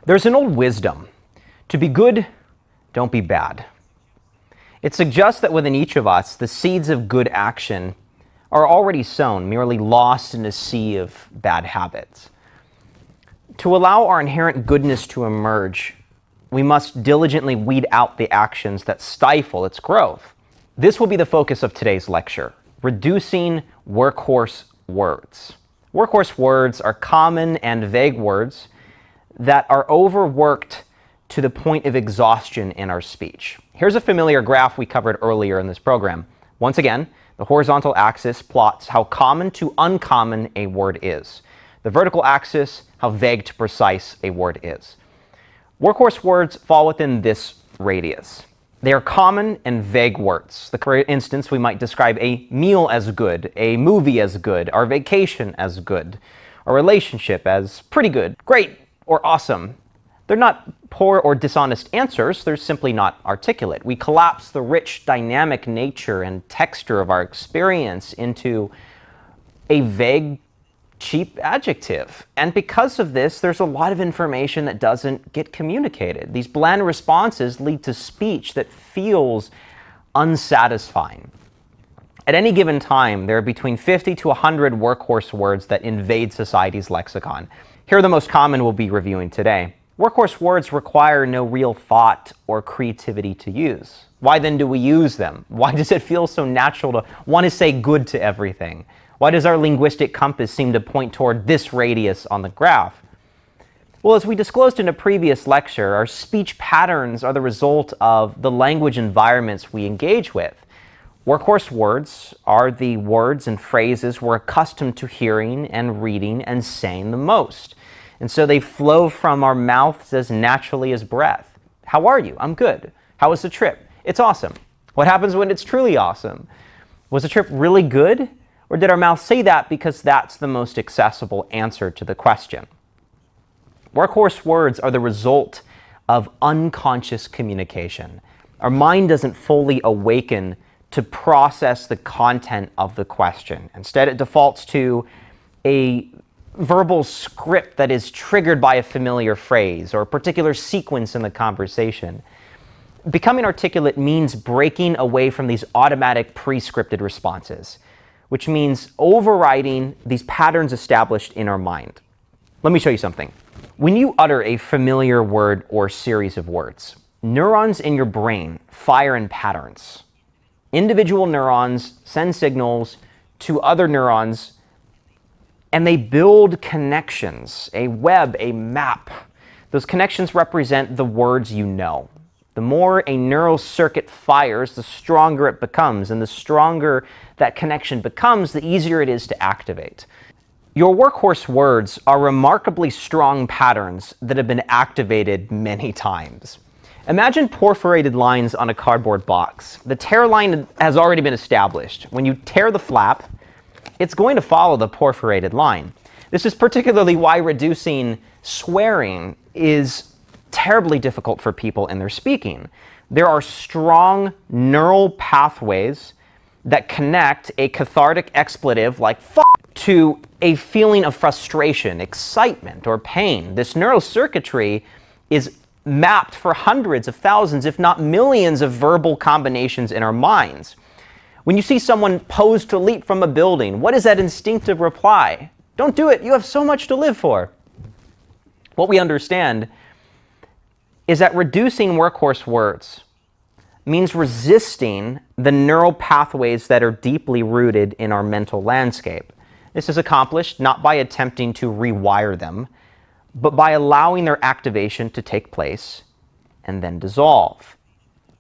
There's an old wisdom: to be good, don't be bad. It suggests that within each of us, the seeds of good action are already sown, merely lost in a sea of bad habits. To allow our inherent goodness to emerge, we must diligently weed out the actions that stifle its growth. This will be the focus of today's lecture: reducing workhorse words. Workhorse words are common and vague words that are overworked to the point of exhaustion in our speech. Here's a familiar graph we covered earlier in this program. Once again, the horizontal axis plots how common to uncommon a word is. The vertical axis, how vague to precise a word is. Workhorse words fall within this radius. They are common and vague words. For instance, we might describe a meal as good, a movie as good, our vacation as good, a relationship as pretty good, great, or awesome. They're not poor or dishonest answers, they're simply not articulate. We collapse the rich, dynamic nature and texture of our experience into a vague, cheap adjective. And because of this, there's a lot of information that doesn't get communicated. These bland responses lead to speech that feels unsatisfying. At any given time, there are between 50 to 100 workhorse words that invade society's lexicon. Here are the most common we'll be reviewing today. Workhorse words require no real thought or creativity to use. Why then do we use them? Why does it feel so natural to want to say good to everything? Why does our linguistic compass seem to point toward this radius on the graph? Well, as we disclosed in a previous lecture, our speech patterns are the result of the language environments we engage with. Workhorse words are the words and phrases we're accustomed to hearing and reading and saying the most. And so they flow from our mouths as naturally as breath. How are you? I'm good. How was the trip? It's awesome. What happens when it's truly awesome? Was the trip really good? Or did our mouth say that because that's the most accessible answer to the question? Workhorse words are the result of unconscious communication. Our mind doesn't fully awaken to process the content of the question. Instead, it defaults to a verbal script that is triggered by a familiar phrase or a particular sequence in the conversation. Becoming articulate means breaking away from these automatic pre-scripted responses, which means overriding these patterns established in our mind. Let me show you something. When you utter a familiar word or series of words, neurons in your brain fire in patterns. Individual neurons send signals to other neurons, and they build connections, a web, a map. Those connections represent the words you know. The more a neural circuit fires, the stronger it becomes, and the stronger that connection becomes, the easier it is to activate. Your workhorse words are remarkably strong patterns that have been activated many times. Imagine perforated lines on a cardboard box. The tear line has already been established. When you tear the flap, it's going to follow the perforated line. This is particularly why reducing swearing is terribly difficult for people in their speaking. There are strong neural pathways that connect a cathartic expletive like "f" to a feeling of frustration, excitement, or pain. This neural circuitry is mapped for hundreds of thousands, if not millions, of verbal combinations in our minds. When you see someone pose to leap from a building, what is that instinctive reply? Don't do it, you have so much to live for. What we understand is that reducing workhorse words means resisting the neural pathways that are deeply rooted in our mental landscape. This is accomplished not by attempting to rewire them, but by allowing their activation to take place and then dissolve.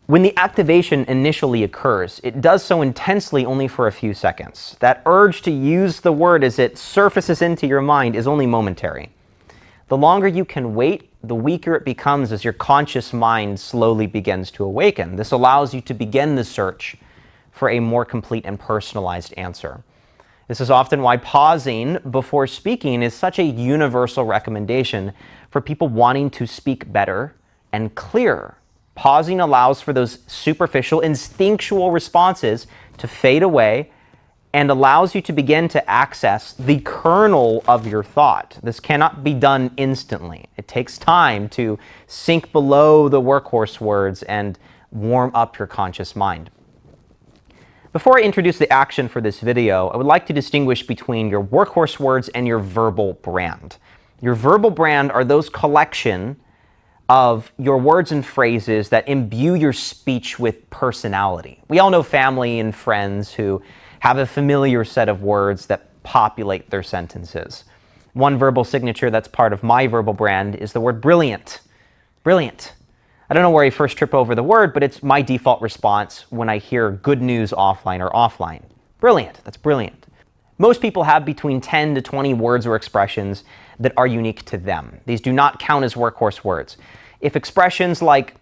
When the activation initially occurs, it does so intensely only for a few seconds. That urge to use the word as it surfaces into your mind is only momentary. The longer you can wait, the weaker it becomes as your conscious mind slowly begins to awaken. This allows you to begin the search for a more complete and personalized answer. This is often why pausing before speaking is such a universal recommendation for people wanting to speak better and clearer. Pausing allows for those superficial, instinctual responses to fade away and allows you to begin to access the kernel of your thought. This cannot be done instantly. It takes time to sink below the workhorse words and warm up your conscious mind. Before I introduce the action for this video, I would like to distinguish between your workhorse words and your verbal brand. Your verbal brand are those collection of your words and phrases that imbue your speech with personality. We all know family and friends who have a familiar set of words that populate their sentences. One verbal signature that's part of my verbal brand is the word brilliant. Brilliant. I don't know where I first trip over the word, but it's my default response when I hear good news offline or offline. Brilliant. That's brilliant. Most people have between 10 to 20 words or expressions that are unique to them. These do not count as workhorse words. If expressions like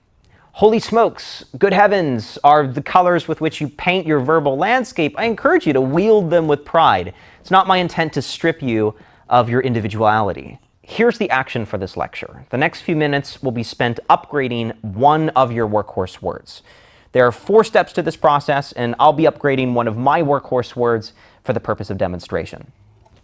holy smokes, good heavens are the colors with which you paint your verbal landscape, I encourage you to wield them with pride. It's not my intent to strip you of your individuality. Here's the action for this lecture. The next few minutes will be spent upgrading one of your workhorse words. There are 4 steps to this process, and I'll be upgrading one of my workhorse words for the purpose of demonstration.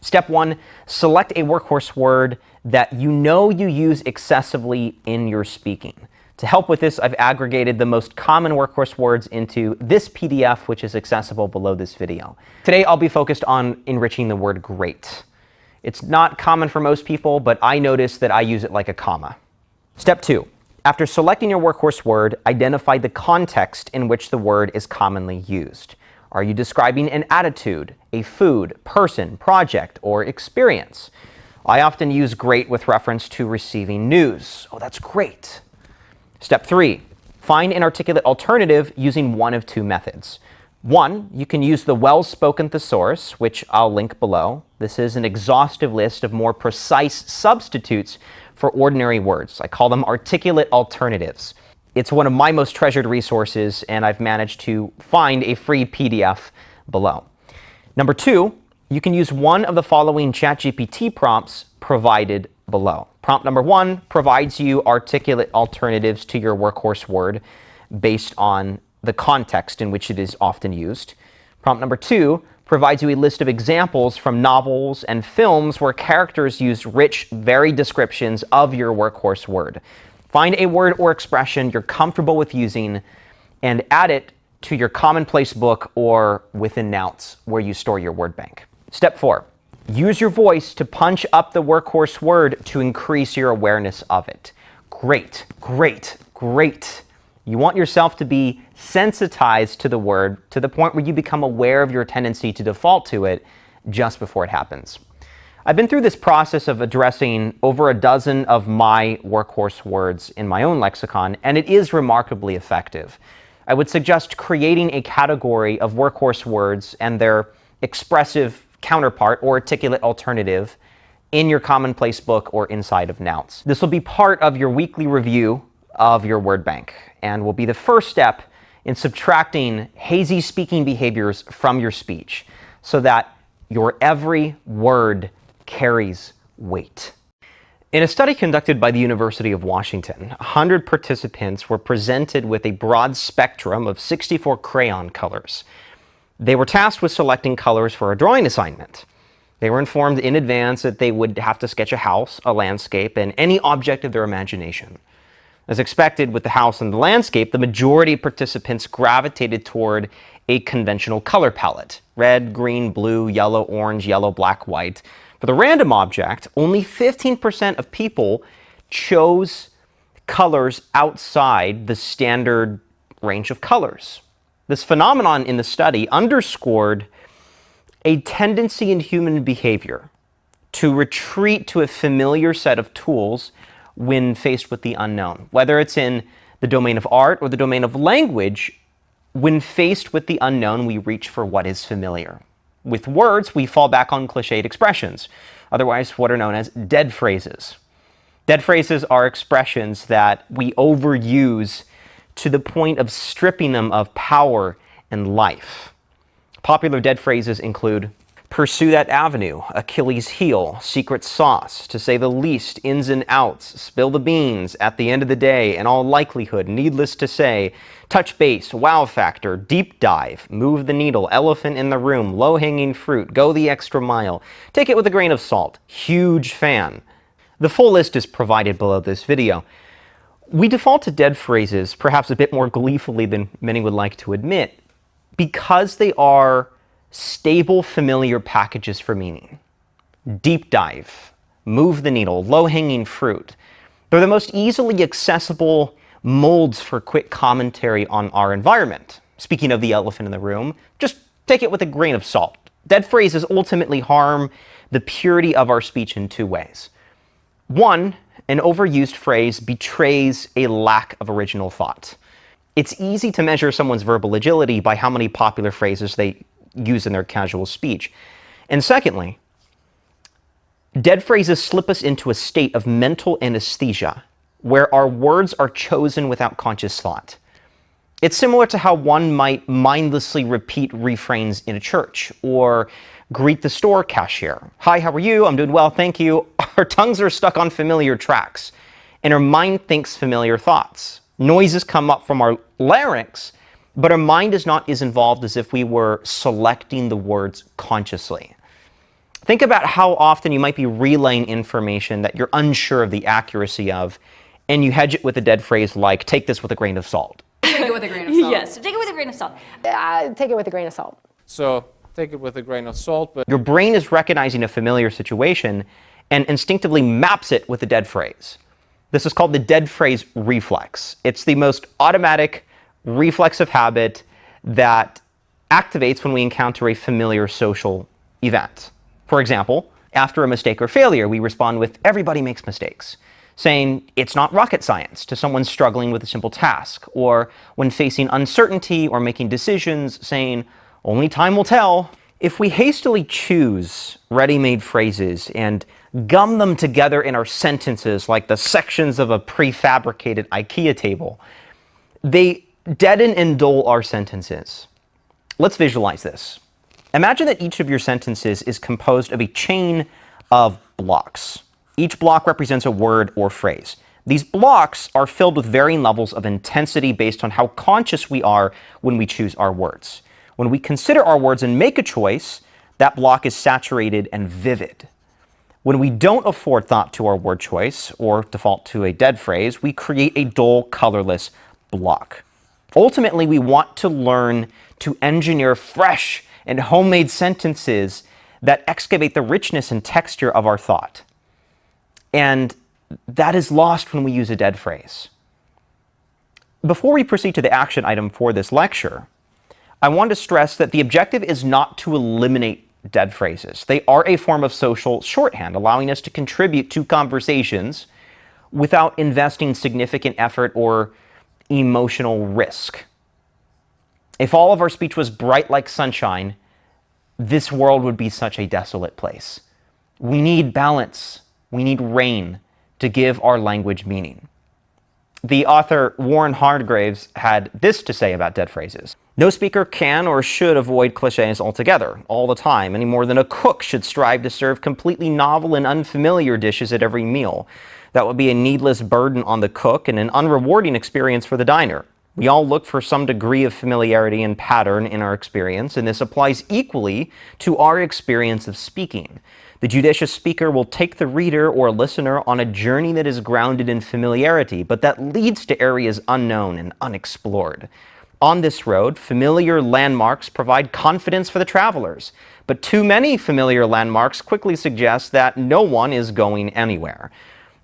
Step 1, select a workhorse word that you know you use excessively in your speaking. To help with this, I've aggregated the most common workhorse words into this PDF, which is accessible below this video. Today, I'll be focused on enriching the word great. It's not common for most people, but I notice that I use it like a comma. Step 2, after selecting your workhorse word, identify the context in which the word is commonly used. Are you describing an attitude, a food, person, project, or experience? I often use great with reference to receiving news. Oh, that's great. Step 3, find an articulate alternative using one of 2 methods. 1, you can use the well-spoken thesaurus, which I'll link below. This is an exhaustive list of more precise substitutes for ordinary words. I call them articulate alternatives. It's one of my most treasured resources, and I've managed to find a free PDF below. Number 2, you can use one of the following ChatGPT prompts provided below. Prompt number 1 provides you articulate alternatives to your workhorse word based on the context in which it is often used. Prompt number 2 provides you a list of examples from novels and films where characters use rich, varied descriptions of your workhorse word. Find a word or expression you're comfortable with using and add it to your commonplace book or within Nouns, where you store your word bank. Step 4, use your voice to punch up the workhorse word to increase your awareness of it. Great, great, great. You want yourself to be sensitized to the word to the point where you become aware of your tendency to default to it just before it happens. I've been through this process of addressing over a dozen of my workhorse words in my own lexicon, and it is remarkably effective. I would suggest creating a category of workhorse words and their expressive counterpart or articulate alternative in your commonplace book or inside of Nouns. This will be part of your weekly review of your word bank and will be the first step in subtracting hazy speaking behaviors from your speech so that your every word carries weight. In a study conducted by the University of Washington, 100 participants were presented with a broad spectrum of 64 crayon colors. They were tasked with selecting colors for a drawing assignment. They were informed in advance that they would have to sketch a house, a landscape, and any object of their imagination. As expected with the house and the landscape, the majority of participants gravitated toward a conventional color palette: red, green, blue, yellow, orange, yellow, black, white. For the random object, only 15% of people chose colors outside the standard range of colors. This phenomenon in the study underscored a tendency in human behavior to retreat to a familiar set of tools when faced with the unknown. Whether it's in the domain of art or the domain of language, when faced with the unknown, we reach for what is familiar. With words, we fall back on cliched expressions, otherwise what are known as dead phrases. Dead phrases are expressions that we overuse to the point of stripping them of power and life. Popular dead phrases include pursue that avenue, Achilles' heel, secret sauce, to say the least, ins and outs, spill the beans, at the end of the day, in all likelihood, needless to say, touch base, wow factor, deep dive, move the needle, elephant in the room, low-hanging fruit, go the extra mile, take it with a grain of salt, huge fan. The full list is provided below this video. We default to dead phrases, perhaps a bit more gleefully than many would like to admit, because they are stable, familiar packages for meaning. Deep dive, move the needle, low-hanging fruit. They're the most easily accessible molds for quick commentary on our environment. Speaking of the elephant in the room, just take it with a grain of salt. Dead phrases ultimately harm the purity of our speech in two ways. One, an overused phrase betrays a lack of original thought. It's easy to measure someone's verbal agility by how many popular phrases they use in their casual speech. And secondly, dead phrases slip us into a state of mental anesthesia where our words are chosen without conscious thought. It's similar to how one might mindlessly repeat refrains in a church or greet the store cashier. Hi, how are you? I'm doing well, thank you. Our tongues are stuck on familiar tracks and our mind thinks familiar thoughts. Noises come up from our larynx, but our mind is not as involved as if we were selecting the words consciously. Think about how often you might be relaying information that you're unsure of the accuracy of, and you hedge it with a dead phrase like, take this with a grain of salt. Take it with a grain of salt. Yes, take it with a grain of salt. Take it with a grain of salt. So take it with a grain of salt, but Your brain is recognizing a familiar situation and instinctively maps it with a dead phrase. This is called the dead phrase reflex. It's the most automatic reflexive habit that activates when we encounter a familiar social event. For example, after a mistake or failure, we respond with, everybody makes mistakes, saying it's not rocket science to someone struggling with a simple task, or when facing uncertainty or making decisions, saying only time will tell. If we hastily choose ready-made phrases and gum them together in our sentences like the sections of a prefabricated IKEA table, they deaden and dull our sentences. Let's visualize this. Imagine that each of your sentences is composed of a chain of blocks. Each block represents a word or phrase. These blocks are filled with varying levels of intensity based on how conscious we are when we choose our words. When we consider our words and make a choice, that block is saturated and vivid. When we don't afford thought to our word choice or default to a dead phrase, we create a dull, colorless block. Ultimately, we want to learn to engineer fresh and homemade sentences that excavate the richness and texture of our thought. And that is lost when we use a dead phrase. Before we proceed to the action item for this lecture, I want to stress that the objective is not to eliminate dead phrases. They are a form of social shorthand, allowing us to contribute to conversations without investing significant effort or emotional risk. If all of our speech was bright like sunshine, this world would be such a desolate place. We need balance. We need rain to give our language meaning. The author Warren Hargraves had this to say about dead phrases. No speaker can or should avoid cliches altogether, all the time, any more than a cook should strive to serve completely novel and unfamiliar dishes at every meal. That would be a needless burden on the cook and an unrewarding experience for the diner. We all look for some degree of familiarity and pattern in our experience, and this applies equally to our experience of speaking. The judicious speaker will take the reader or listener on a journey that is grounded in familiarity, but that leads to areas unknown and unexplored. On this road, familiar landmarks provide confidence for the travelers, but too many familiar landmarks quickly suggest that no one is going anywhere.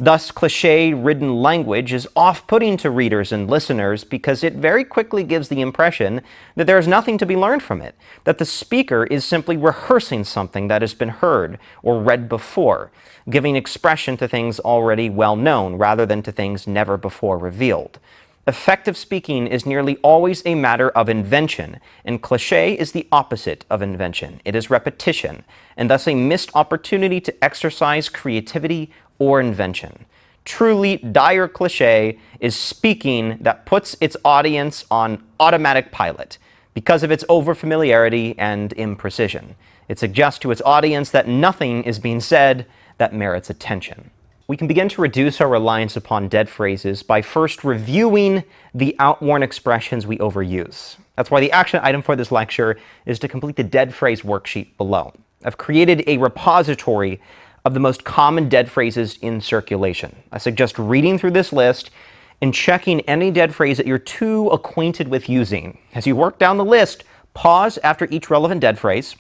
Thus, cliché-ridden language is off-putting to readers and listeners because it very quickly gives the impression that there is nothing to be learned from it, that the speaker is simply rehearsing something that has been heard or read before, giving expression to things already well known rather than to things never before revealed. Effective speaking is nearly always a matter of invention, and cliché is the opposite of invention. It is repetition, and thus a missed opportunity to exercise creativity or invention. Truly dire cliché is speaking that puts its audience on automatic pilot, because of its overfamiliarity and imprecision. It suggests to its audience that nothing is being said that merits attention. We can begin to reduce our reliance upon dead phrases by first reviewing the outworn expressions we overuse. That's why the action item for this lecture is to complete the dead phrase worksheet below. I've created a repository of the most common dead phrases in circulation. I suggest reading through this list and checking any dead phrase that you're too acquainted with using. As you work down the list, pause after each relevant dead phrase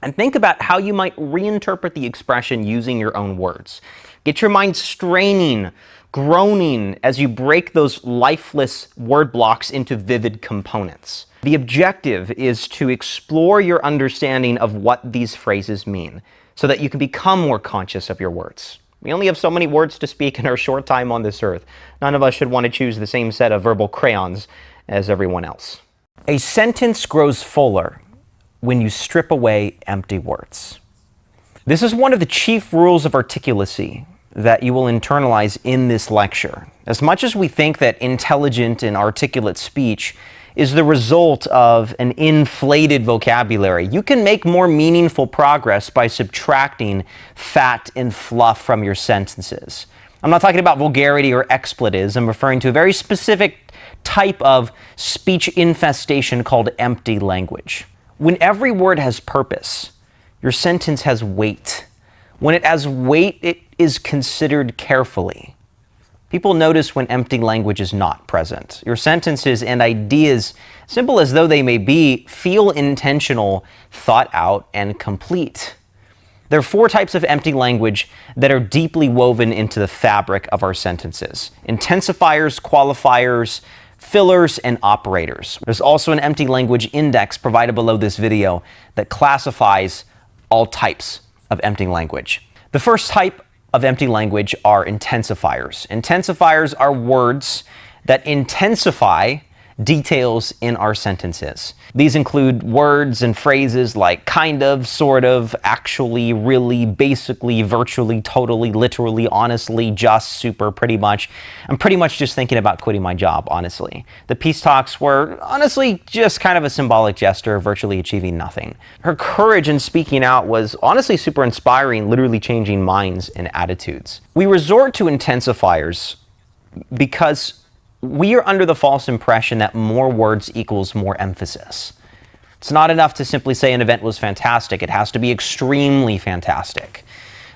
and think about how you might reinterpret the expression using your own words. Get your mind straining, groaning as you break those lifeless word blocks into vivid components. The objective is to explore your understanding of what these phrases mean so that you can become more conscious of your words. We only have so many words to speak in our short time on this earth. None of us should want to choose the same set of verbal crayons as everyone else. A sentence grows fuller when you strip away empty words. This is one of the chief rules of articulacy that you will internalize in this lecture. As much as we think that intelligent and articulate speech is the result of an inflated vocabulary, you can make more meaningful progress by subtracting fat and fluff from your sentences. I'm not talking about vulgarity or expletives. I'm referring to a very specific type of speech infestation called empty language. When every word has purpose, your sentence has weight. When it has weight, it is considered carefully. People notice when empty language is not present. Your sentences and ideas, simple as though they may be, feel intentional, thought out, and complete. There are 4 types of empty language that are deeply woven into the fabric of our sentences: intensifiers, qualifiers, fillers, and operators. There's also an empty language index provided below this video that classifies all types of empty language. The first type of empty language are intensifiers. Intensifiers are words that intensify details in our sentences. These include words and phrases like kind of, sort of, actually, really, basically, virtually, totally, literally, honestly, just, super, pretty much. I'm pretty much just thinking about quitting my job, honestly. The peace talks were honestly just kind of a symbolic gesture, virtually achieving nothing. Her courage in speaking out was honestly super inspiring, literally changing minds and attitudes. We resort to intensifiers because we are under the false impression that more words equals more emphasis. It's not enough to simply say an event was fantastic. It has to be extremely fantastic.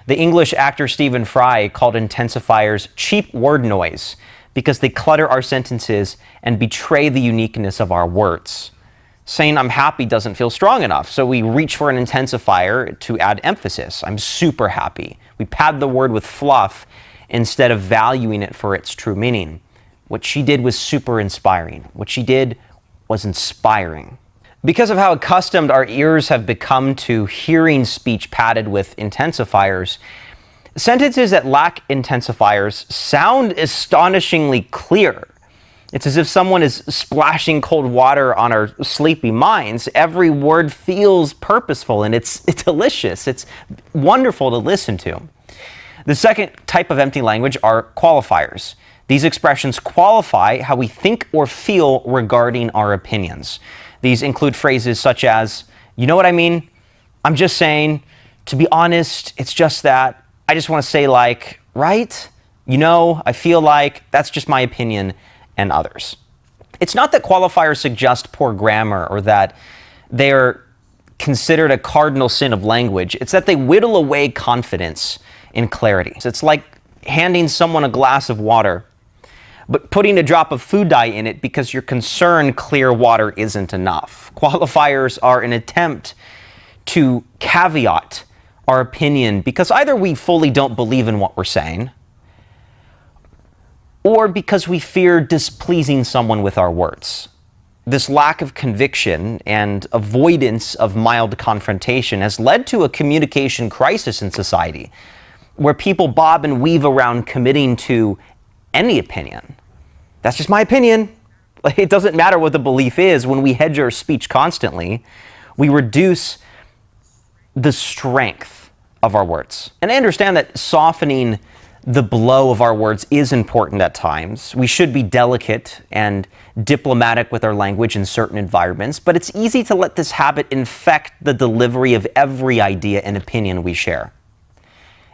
The English actor Stephen Fry called intensifiers cheap word noise because they clutter our sentences and betray the uniqueness of our words. Saying I'm happy doesn't feel strong enough, so we reach for an intensifier to add emphasis. I'm super happy. We pad the word with fluff instead of valuing it for its true meaning. What she did was super inspiring. What she did was inspiring. Because of how accustomed our ears have become to hearing speech padded with intensifiers, sentences that lack intensifiers sound astonishingly clear. It's as if someone is splashing cold water on our sleepy minds. Every word feels purposeful and it's delicious. It's wonderful to listen to. The second type of empty language are qualifiers. These expressions qualify how we think or feel regarding our opinions. These include phrases such as, you know what I mean? I'm just saying, to be honest, it's just that. I just want to say like, right? You know, I feel like, that's just my opinion, and others. It's not that qualifiers suggest poor grammar or that they're considered a cardinal sin of language. It's that they whittle away confidence in clarity. So it's like handing someone a glass of water but putting a drop of food dye in it because you're concerned clear water isn't enough. Qualifiers are an attempt to caveat our opinion because either we fully don't believe in what we're saying, or because we fear displeasing someone with our words. This lack of conviction and avoidance of mild confrontation has led to a communication crisis in society, where people bob and weave around committing to any opinion. That's just my opinion. It doesn't matter what the belief is. When we hedge our speech constantly, we reduce the strength of our words. And I understand that softening the blow of our words is important at times. We should be delicate and diplomatic with our language in certain environments, but it's easy to let this habit infect the delivery of every idea and opinion we share.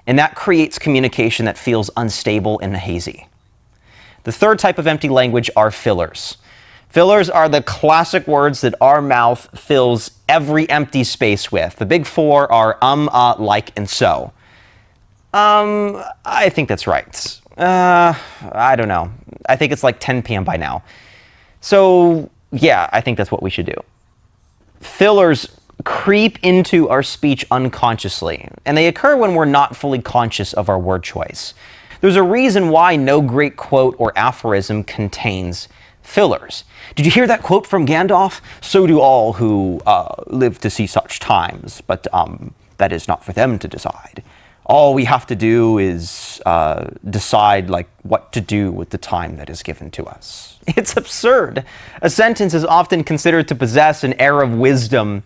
And that creates communication that feels unstable and hazy. The third type of empty language are fillers. Fillers are the classic words that our mouth fills every empty space with. The big four are like, and so. I think that's right. I don't know. I think it's like 10 p.m. by now. So, yeah, I think that's what we should do. Fillers creep into our speech unconsciously, and they occur when we're not fully conscious of our word choice. There's a reason why no great quote or aphorism contains fillers. Did you hear that quote from Gandalf? So do all who live to see such times, but that is not for them to decide. All we have to do is decide what to do with the time that is given to us. It's absurd. A sentence is often considered to possess an air of wisdom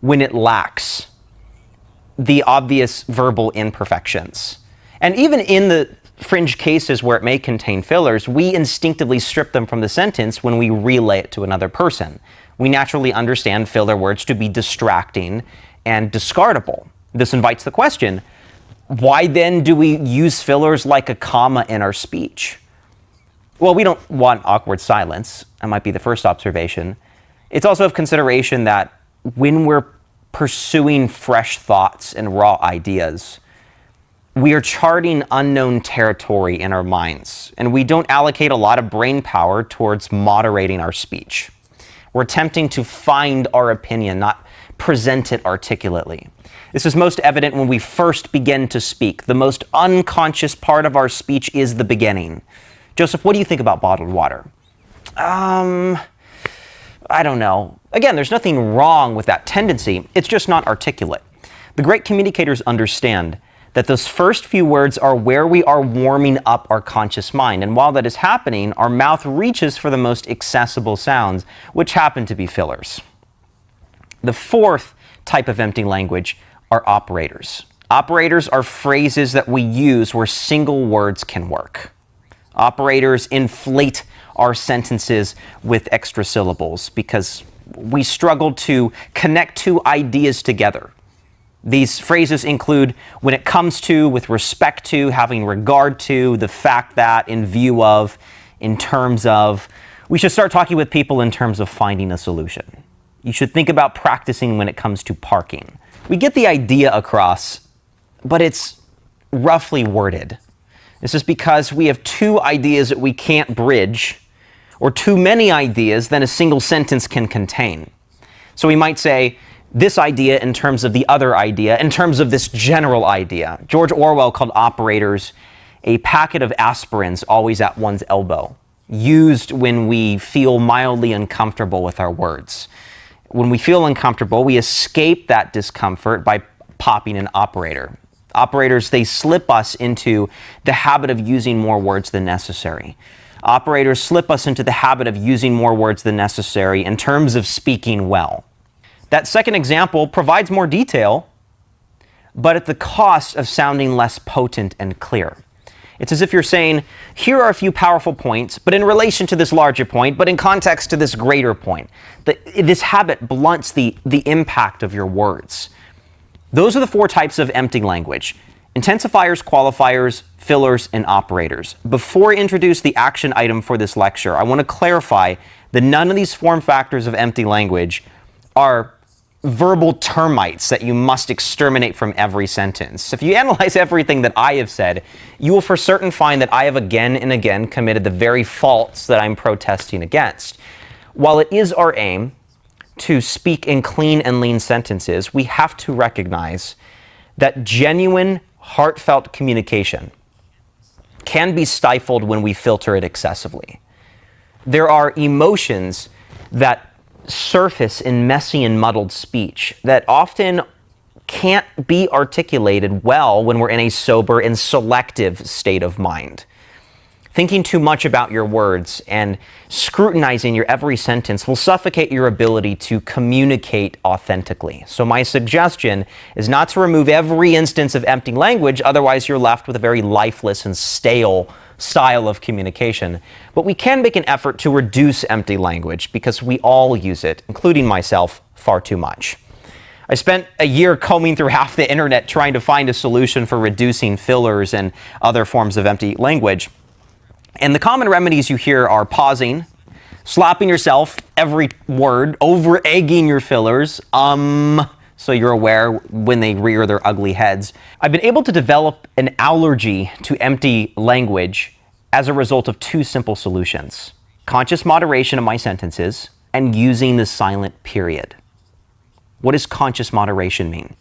when it lacks the obvious verbal imperfections. And even in the fringe cases where it may contain fillers, we instinctively strip them from the sentence when we relay it to another person. We naturally understand filler words to be distracting and discardable. This invites the question, why then do we use fillers like a comma in our speech? Well, we don't want awkward silence. That might be the first observation. It's also of consideration that when we're pursuing fresh thoughts and raw ideas, we are charting unknown territory in our minds, and we don't allocate a lot of brain power towards moderating our speech. We're attempting to find our opinion, not present it articulately. This is most evident when we first begin to speak. The most unconscious part of our speech is the beginning. Joseph, what do you think about bottled water? I don't know. Again, there's nothing wrong with that tendency. It's just not articulate. The great communicators understand that those first few words are where we are warming up our conscious mind. And while that is happening, our mouth reaches for the most accessible sounds, which happen to be fillers. The fourth type of empty language are operators. Operators are phrases that we use where single words can work. Operators inflate our sentences with extra syllables because we struggle to connect two ideas together. These phrases include when it comes to, with respect to, having regard to, the fact that, in view of, in terms of. We should start talking with people in terms of finding a solution. You should think about practicing when it comes to parking. We get the idea across, but it's roughly worded. This is because we have two ideas that we can't bridge, or too many ideas than a single sentence can contain. So we might say, this idea in terms of the other idea, in terms of this general idea. George Orwell called operators a packet of aspirins always at one's elbow, used when we feel mildly uncomfortable with our words. When we feel uncomfortable, we escape that discomfort by popping an operator. Operators, they slip us into the habit of using more words than necessary. Operators slip us into the habit of using more words than necessary in terms of speaking well. That second example provides more detail, but at the cost of sounding less potent and clear. It's as if you're saying, here are a few powerful points, but in relation to this larger point, but in context to this greater point. This habit blunts the impact of your words. Those are the four types of empty language: intensifiers, qualifiers, fillers, and operators. Before I introduce the action item for this lecture, I want to clarify that none of these form factors of empty language are verbal termites that you must exterminate from every sentence. If you analyze everything that I have said, you will for certain find that I have again and again committed the very faults that I'm protesting against. While it is our aim to speak in clean and lean sentences, we have to recognize that genuine, heartfelt communication can be stifled when we filter it excessively. There are emotions that surface in messy and muddled speech that often can't be articulated well when we're in a sober and selective state of mind. Thinking too much about your words and scrutinizing your every sentence will suffocate your ability to communicate authentically. So my suggestion is not to remove every instance of empty language, otherwise you're left with a very lifeless and stale style of communication. But we can make an effort to reduce empty language because we all use it, including myself, far too much. I spent a year combing through half the internet trying to find a solution for reducing fillers and other forms of empty language. And the common remedies you hear are pausing, slapping yourself every word, over-egging your fillers, so you're aware when they rear their ugly heads. I've been able to develop an allergy to empty language as a result of two simple solutions: conscious moderation of my sentences and using the silent period. What does conscious moderation mean?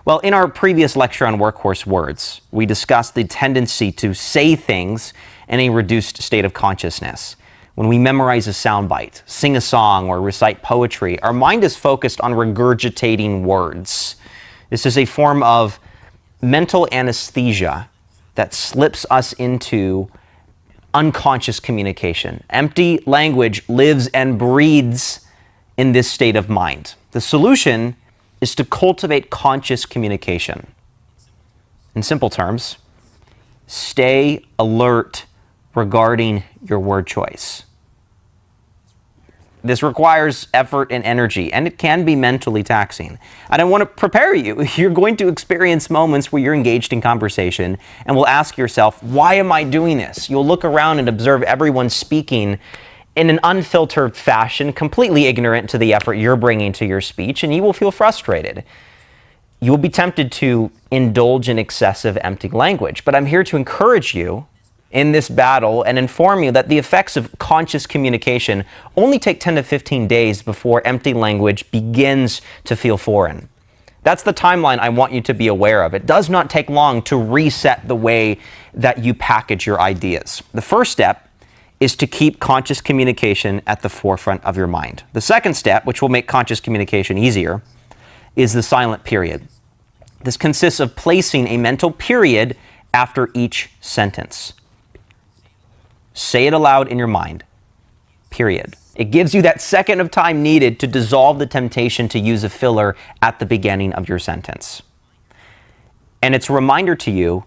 Well, in our previous lecture on Workhorse Words, we discussed the tendency to say things in a reduced state of consciousness. When we memorize a soundbite, sing a song, or recite poetry, our mind is focused on regurgitating words. This is a form of mental anesthesia that slips us into unconscious communication. Empty language lives and breathes in this state of mind. The solution is to cultivate conscious communication. In simple terms, stay alert regarding your word choice. This requires effort and energy, and it can be mentally taxing. And I want to prepare you. You're going to experience moments where you're engaged in conversation and will ask yourself, why am I doing this? You'll look around and observe everyone speaking in an unfiltered fashion, completely ignorant to the effort you're bringing to your speech, and you will feel frustrated. You will be tempted to indulge in excessive empty language, but I'm here to encourage you in this battle and inform you that the effects of conscious communication only take 10 to 15 days before empty language begins to feel foreign. That's the timeline I want you to be aware of. It does not take long to reset the way that you package your ideas. The first step is to keep conscious communication at the forefront of your mind. The second step, which will make conscious communication easier, is the silent period. This consists of placing a mental period after each sentence. Say it aloud in your mind, period. It gives you that second of time needed to dissolve the temptation to use a filler at the beginning of your sentence. And it's a reminder to you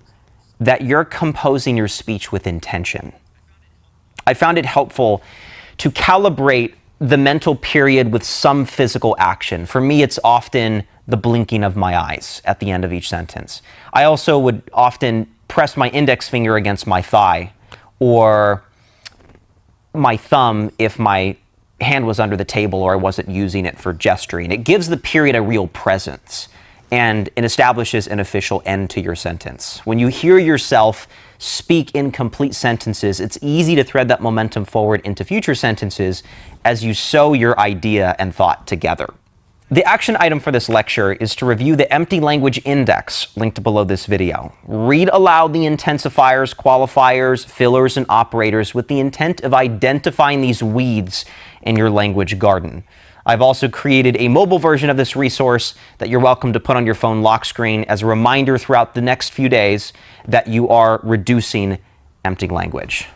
that you're composing your speech with intention. I found it helpful to calibrate the mental period with some physical action. For me, it's often the blinking of my eyes at the end of each sentence. I also would often press my index finger against my thigh or my thumb if my hand was under the table or I wasn't using it for gesturing. It gives the period a real presence, and it establishes an official end to your sentence. When you hear yourself speak in complete sentences, it's easy to thread that momentum forward into future sentences as you sew your idea and thought together. The action item for this lecture is to review the empty language index linked below this video. Read aloud the intensifiers, qualifiers, fillers, and operators with the intent of identifying these weeds in your language garden. I've also created a mobile version of this resource that you're welcome to put on your phone lock screen as a reminder throughout the next few days that you are reducing empty language.